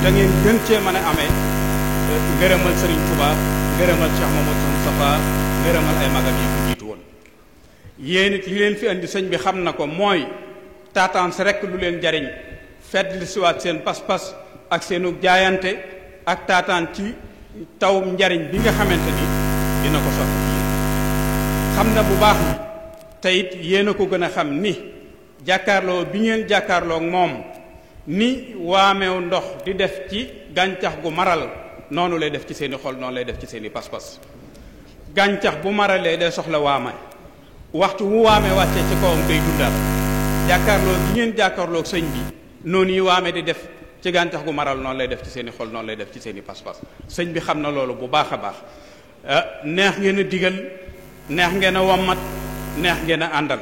da ngeen gën cee mën a amee ngërëmal Serigne Touba ngërëmal Cheikh Mamadou Moustapha ngërëmal ay magam yi ko jiitu woon. yéen it li leen fi andi sëñ bi xam na ko mooy taataan si rek lu leen jariñ fedd li siwaat seen pas-pas ak seenu jaayante ak taataan ci taw njariñ bi nga xamante ni dina ko sotti ci yéen. xam na bu baax ni te it yéen a ko gën a xam ni jàkkaarloo bi ngeen jàkkaarloo moom ni waameew ndox di def ci gàncax gu maral noonu lay def ci seeni xol noonu lay def ci seeni pas-pas. gàncax bu maralee day soxla waame waxtu wu waame wàccee ci kawam day dundaat jàkkaarloo bi ngeen jàkkaarloo sëñ bi noonu yi waame di def ci gàncax gu maral noonu lay def ci seeni xol noonu lay def ci seeni pas-pas. sëñ bi xam na loolu bu baax a baax. neex ngeen a digal neex ngeen a wommat neex ngeen a àndal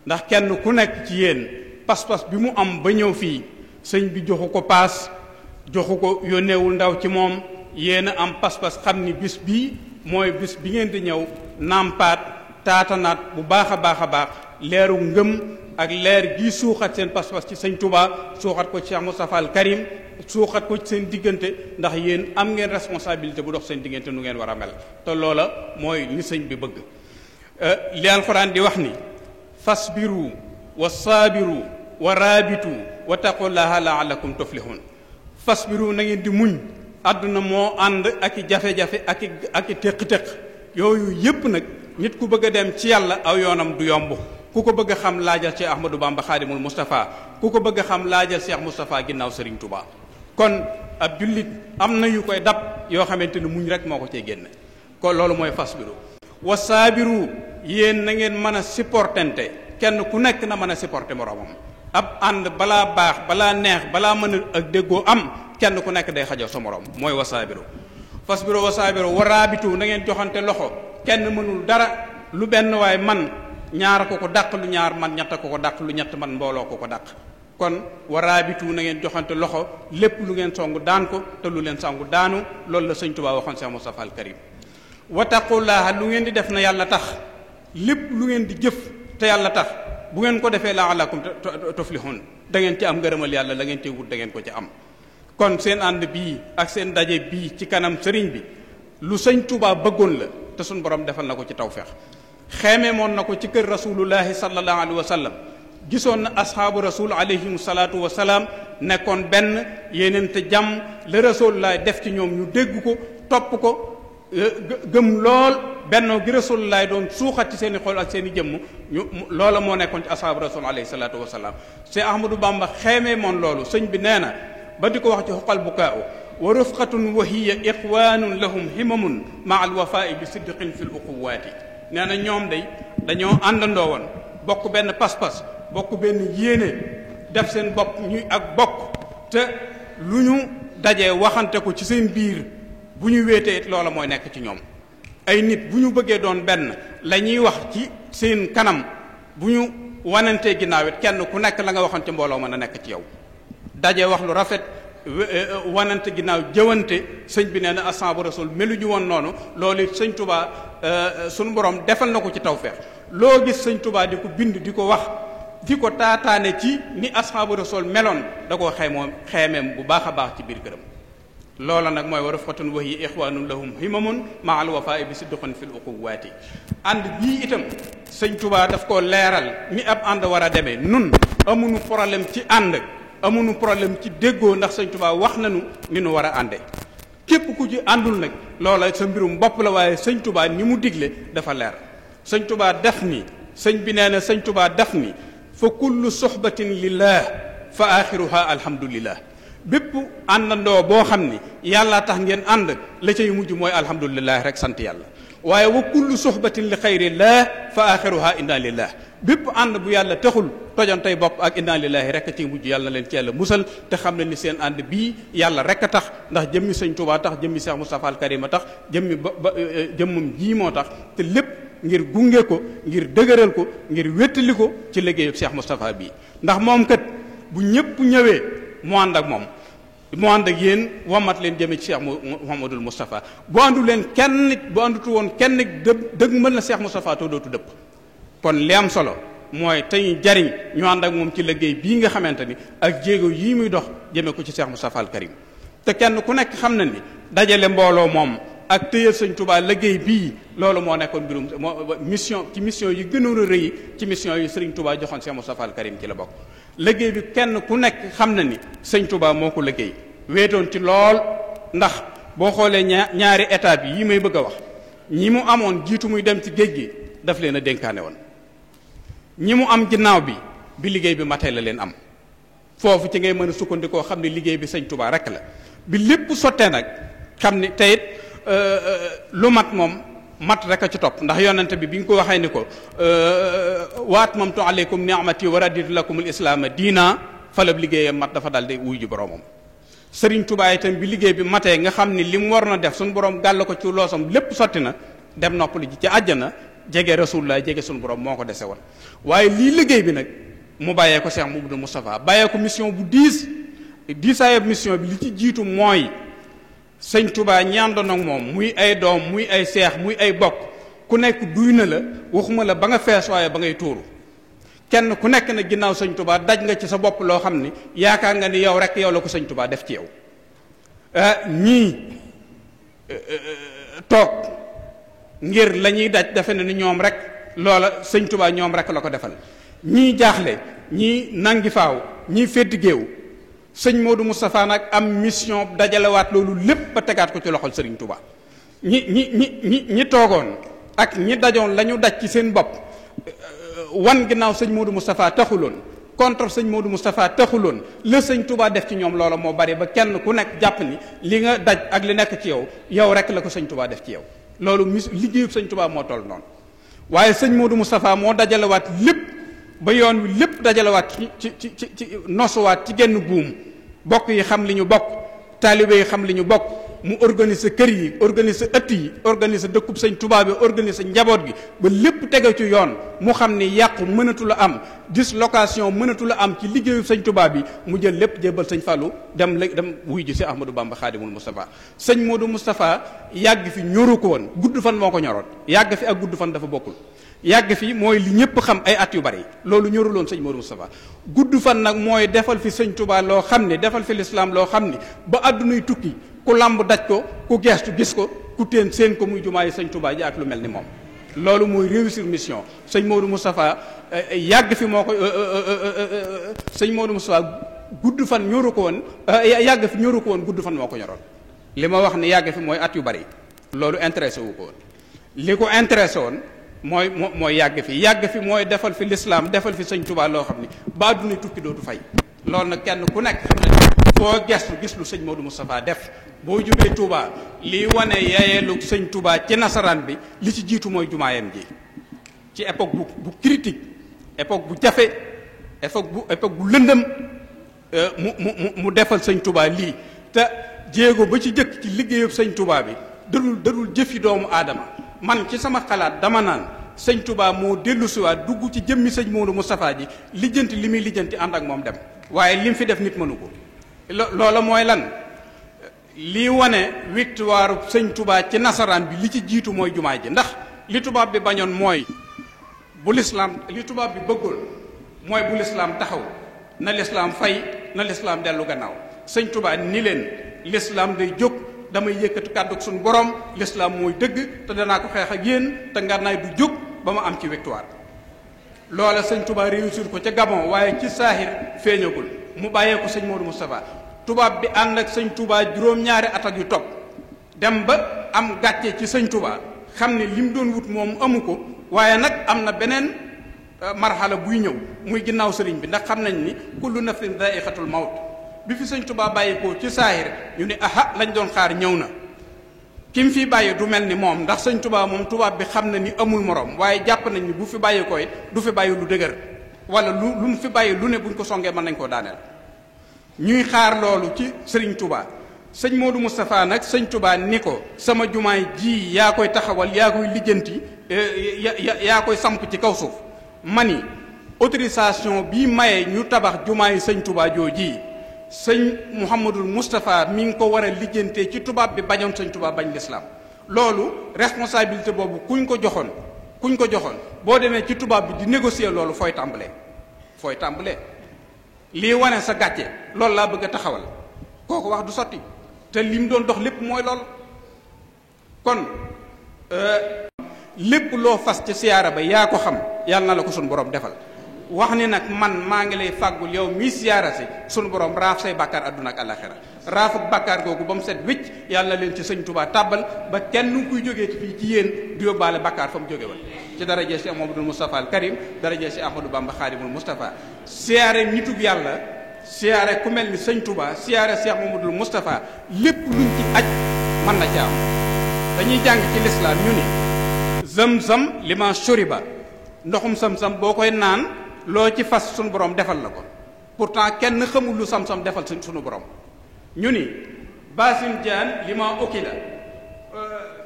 ndax kenn ku nekk ci yéen pas-pas bi mu am ba ñëw fii sëñ bi joxu ko paas joxu ko yónneewul ndaw ci moom yéen a am pas-pas xam ni bis bii mooy bis bi ngeen di ñëw nàmpaat taatanaat bu baax a baax leeru ngëm ak leer gi suuxat seen pas-pas ci sëñ Touba suuxat ko ci Cheikh Moustapha al Karim suuxat ko ci seen diggante ndax yéen am ngeen responsabilité bu dox seen diggante nu ngeen war a mel te loola mooy li sëñ bi bëgg. li alxuraan di wax ni fasbiru wa saabiru wa raabitu wa taqullaha la'allakum tuflihun. fasbiru na ngeen di muñ àdduna moo ànd ak i jafe-jafe ak i téq-téq yooyu yépp nag nit ku bëgg a dem ci yàlla aw yoonam du yomb. ku ko bëgg a xam laajal Cheikh Ahmadou Bamba Khadimul Moustapha ku ko bëgg a xam laajal Cheikh Moustapha ginnaaw Serigne Touba. kon ab jullit am na yu koy dab yoo xamante ni muñ rek moo ko cee génne kon loolu mooy fasbiru wa saabiru yéen na ngeen mën a supportante kenn ku nekk na mën a supporter moroomam. ab ànd balaa baax balaa neex balaa mën a ak déggoo am kenn ku nekk day xajoo sa moroom mooy wa saabiru. fasbiru wa saabiru wa raabitu na ngeen joxante loxo kenn mënul dara lu benn waay man ñaar ko ko dàq lu ñaar man ñett ko ko dàq lu ñett man mbooloo ko ko dàq. kon waraabitu na ngeen joxante loxo lépp lu ngeen songu daan ko te lu leen songu daanu loolu la sëñ Tuubaa waxoon Cheikh Moustapha al Karim. wattaqullaaha lu ngeen di def na yàlla tax lépp lu ngeen di jëf te yàlla tax bu ngeen ko defee la'allakum tuflihun da ngeen ci am ngërëmal yàlla la ngeen ci wut da ngeen ko ci am. kon seen ànd bii ak seen daje bii ci kanam sëriñ bi lu sëñ Tuubaa bëggoon la te suñ borom defal na ko ci tawfeex. xeeme moon na ko ci kër rasulullahi sallallahu alayhi wa sallam gisoon na ashaabu rasul alayhim salaatu wa salaam nekkoon benn yéeneente jàmm la rasulullahi def ci ñoom ñu dégg ko topp ko gëm lool bennoo gi rasulullahi doon suuxat ci seen i xol ak seen i jëmm ñu loola moo nekkoon ci ashaabu rasul alayhi salaatu wa salaam. Cheikh Ahmadou Bamba xeeme moon loolu sëñ bi nee na ba di ko wax ci xoqal bukaau wa rufqatun wa hiya iqwaanun lahum himamun maa al wafaa'i bi sidqin fi l uquwaati. nee na ñoom day dañoo àndandoo woon bokk benn pas-pas bokk benn yéene def seen bopp ñuy ak bokk te lu ñu dajee waxante ko ci seen biir bu ñu wéetee it loola mooy nekk ci ñoom. ay nit bu ñu bëggee doon benn la ñuy wax ci seen kanam bu ñu wanantee ginnaaw it kenn ku nekk la nga waxante mbooloo mën a nekk ci yow dajee wax lu rafet wanante ginnaaw jëwante sëñ bi nee na ashaabu rasul meluñu woon noonu loolu it sëñ Touba sunu borom defal na ko ci tawfeex loo gis sëñ Touba di ko bind di ko wax di ko taataane ci ni ashaabu rasul meloon da koo xeemeem bu baax a baax ci biir këram. loola nag mooy wa rafqatun wa hiya ixwaanun lahum himamun maa al wafaa'i bi sidqin fil uquwaati. ànd bii itam sëñ Touba daf koo leeral ni ab ànd war a demee nun amuñu problème ci ànd. amuñu problème ci déggoo ndax sëñ Touba wax nañu ni nu war a ànde képp ku ci àndul nag loola sa mbirum bopp la waaye sëñ Touba ni mu digle dafa leer. sëñ Touba def ni sëñ bi nee na sëñ Touba def ni fa kullu sohbatin lillah fa axiruha alhamdulillah. bépp àndandoo boo xam ni yàlla tax ngeen ànd la cay mujj mooy alhamdulillah rek sant yàlla waaye wa kullu sohbatin li xayrillah fa axiruha inna lillah. bépp ànd bu yàlla taxul tojantey bopp ak inna lillahi rek ci mujj yàlla na leen ci yàlla musal te xam ne ni seen ànd bii yàlla rek a tax ndax jëmmi sëñ Touba tax jëmmi Cheikh Moustapha al Karim a tax jëmmi jëmmam jii moo tax te lépp ngir gunge ko ngir dëgëral ko ngir wéttali ko ci liggéeyu Cheikh Moustapha bii. ndax moom kat bu ñëpp ñëwee mu ànd ak moom mu ànd ak yéen wamat leen jëme ci Cheikh Mouhamadoul Moustapha bu àndu leen kenn nit bu àndutu woon kenn nit dëgg mën na Cheikh Moustapha too dootu dëpp. kon li am solo mooy te ñu jariñ ñu ànd ak moom ci liggéey bii nga xamante ni ak jéego yii muy dox jëmee ko ci Cheikh Moustapha al Karim te kenn ku nekk xam na ni dajale mbooloo moom ak téyal sëñ Touba liggéey bii loolu moo nekkoon mbirum mission ci mission yi gënoon a rëy ci mission yi sëriñ Touba joxoon Cheikh Moustapha al Karim ci la bokk liggéey bi kenn ku nekk xam na ni sëñ Touba moo ko liggéey wéetoon ci lool ndax boo xoolee ñaari étape yi may bëgg a wax ñi mu amoon jiitu muy dem ci géej gi daf leen a dénkaane woon ñi mu am ginnaaw bi liggéey bi matee la leen am foofu ci ngay mën a sukkandikoo xam ne liggéey bi sëñ Touba rek la bi lépp sottee nag xam ni teyit lu mat moom mat rek a ci topp ndax yonente bi nga ko waxee ni ko wa atmamtu aleykum ni'mati wa raditu lakum al islaama diina falab liggéeyam mat dafa dal di wuy ji boroomam sëriñ Touba itam bi liggéey bi matee nga xam ni li mu war na def suñu borom gàll ko ci loosam lépp sotti na dem noppalu ji ci àjjana jege rasulullah jege suñu borom moo ko dese woon waaye lii liggéey bi nag mu bàyyee ko Cheikh Mouhamadou Moustapha bàyyee ko mission bu diisaayab mission bi li ci jiitu mooy sëñ Touba ñaandoon ak moom muy ay doom muy ay seex muy ay bokk ku nekk duy na la waxuma la ba nga fees waaye ba ngay tuuru kenn ku nekk na ginnaaw sëñ Touba daj nga ci sa bopp loo xam ni yaakaar nga ni yow rek yow la ko sëñ Touba def ci yow ñii toog ngir la ñuy daj defe na ni ñoom rek loola sëñ Touba ñoom rek la ko defal ñii jaaxle ñii nangi faaw ñii fétti géew sëñ Modou Moustapha nag am mission dajalewaat loolu lépp ba tegaat ko ci loxol sëriñ Touba ñi toogoon ak ñi dajoon la ñu daj ci seen bopp wan ginnaaw sëñ Modou Moustapha taxuloon contre sëñ Modou Moustapha taxuloon la sëñ Touba def ci ñoom loola moo bari ba kenn ku nekk jàpp ni li nga daj ak li nekk ci yow rek la ko sëñ Touba def ci yow loolu liggéeyub sëñ Touba moo toll noonu waaye sëñ Modou Moustapha moo dajalewaat lépp ba yoon wi lépp dajalewaat ci nosuwaat ci genn buum bokk yi xam li ñu bokk taalibe yi xam li ñu bokk mu organiser kër yi organiser ëtt yi organiser dëkkub sëñ Touba bi organiser njaboot gi ba lépp tege ci yoon mu xam ni yàqu mënatu la am dislocation mënatu la am ci liggéeyu sëñ Touba bi mu jël lépp jébbal sëñ Fallou dem wuy ji si Ahmadou Bamba Khadimul Moustapha sëñ Modou Moustapha yàgg fi ñoru ko woon gudd fan moo ko ñoroon yàgg fi ak gudd fan dafa bokkul yàgg fi mooy li ñëpp xam ay at yu bari loolu ñoruloon sëñ Modou Moustapha gudd fan nag mooy defal fi sëñ Touba loo xam ni defal fi lislaam loo xam ni ba àddunay tukki ku lamb daj ko ku geestu gis ko ku teen seen ko muy jumaa yi sëñ Touba ji ak lu mel ni moom loolu mooy réussir mission sëñ Modou Moustapha yàgg fi moo ko sëñ Modou Moustapha gudd fan ñoru ko woon yàgg fi ñoru ko woon gudd fan moo ko ñoroon li ma wax ni yàgg fi mooy at yu bari loolu intéressé wu ko woon li ko intéressé woon mooy yàgg fi mooy defal fi lislaam defal fi sëñ Touba loo xam ni ba àdduna tukki dootu fay loolu nag kenn ku nekk xam na foo gestu gis lu sëñ Modou Moustapha def boo jubee Touba lii wane yayeelu sëñ Touba ci nasaraan bi li ci jiitu mooy jumaayam ji ci époque bu critique époque bu jafe époque bu lëndëm mu defal sëñ Touba lii te jéego ba ci jëkk ci liggéeyub sëñ Touba bi dadul jëfi doomu aadama man ci sama xalaat dama naan sëñ Touba moo dellusiwaat dugg ci jëmmi sëñ Modou Moustapha ji lijjanti li muy lijjanti ànd ak moom dem waaye lim fi def nit mënu ko loola mooy lan lii wane victoire sëñ Touba ci nasaraan bi li ci jiitu mooy jumaa ji ndax li tubaab bi bañoon mooy bu lislaam li tubaab bi bëggoon mooy bu lislaam taxaw na lislaam fay na lislaam dellu gannaaw sëñ Touba ni leen lislaam day jóg damay yëkkati kàddug suñu borom lislaam mooy dëgg te danaa ko xeex ak yéen te ngànnaay du jóg ba ma am ci victoire loola sëñ Touba réussir ko ca Gabon waaye ci saahir feeñagul mu bàyyee ko sëñ Modou Moustapha tubaab bi ànd ak sëñ Touba juróom-ñaari at ak yu topp dem ba am gàcce ci sëñ Touba xam ne li mu doon wut moom amu ko waaye nag am na beneen marxala buy ñëw muy ginnaaw sëriñ bi ndax xam nañ ni kullu nafsin dha'iqatul mawt bi fi sëñ Touba bàyyi ko ci saahir ñu ne aha lañ doon xaar ñëw na ki mu fi bàyyi du mel ni moom ndax sëñ Touba moom tubaab bi xam na ni amul morom waaye jàpp nañ ni bu fi bàyyi ko it du fi bàyyi lu dëgër wala lu mu fi bàyyi lu ne buñ ko songee mën nañ koo daaneel ñuy xaar loolu ci sëriñ Touba sëñ Modou Moustapha nag sëñ Touba ni ko sama jumaay ji yaa koy taxawal yaa koy lijjanti yaa koy samp ci kaw suuf mani autorisation bii maye ñu tabax jumaay sëñ Touba jooji sëñ Mouhamadul Moustapha mi ngi ko war a lijjantee ci tubaab bi bañoon sëñ Touba bañ lislaam loolu responsabilité boobu kuñ ko joxoon kuñ ko joxoon boo demee ci tubaab bi di négocier loolu fooy tàmbalee lii wane sa gàcce loolu laa bëgg a taxawal kooku wax du sotti te lim doon dox lépp mooy lool. kon lépp loo fas ci siyaara ba yaa ko xam yàlla na la ko sunu borom defal wax ni nag man maa ngi lay fàggul yow mii siyaara si sunu borom raaf say bàkkaar adduna ak àllaxira raafu bàkkaar googu ba mu set wécc yàlla na leen ci sëñ Tuubaa tàbbal ba kenn nu kuy jógee fii ci yéen di yóbbaale bàkkaar fa mu jóge woon ci daraje si Muhammadul Mustafa al Karim daraje si Ahmadou Bamba Xaadimul Mustafa siyaare nitug yàlla siyaare ku mel ni sëñ Tuubaa siyaare Cheikh Muhammadul Mustafa lépp luñ ci aj mën na ci am dañuy jàng ci lislaam ñu ni zam-zam liman shuriba ndoxum sam-sam boo koy naan loo ci fas sunu borom defal la ko pourtant kenn xamul lu sam-sam defal sunu borom ñu ni basin jaan liman ukila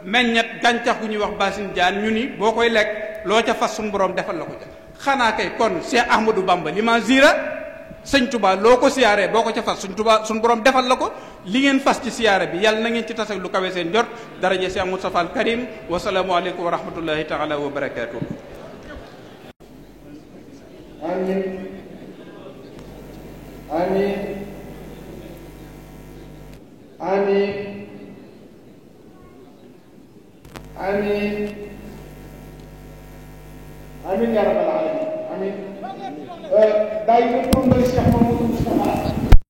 meññet gàncax gu ñuy wax basin jaan ñu ni boo koy lekk loo ca fas sunu borom defal la ko ca xanaa kay kon Cheikh Ahmadou Bamba liman zira sëñ Tuba loo ko siyaaree boo ko ca fas sëñ Tuba suñu borom defal la ko li ngeen fas ci siyaare bi yàlla na ngeen ci tasak lu kawe seen jot daraje Cheikh Moustapha al Karim wa salaamu aleykum wa rahmatullahi taala wa barakaatuh. Amin amin amin amin amin ya rabbal alamin. daay na pour Cheikh Mamadou Moustapha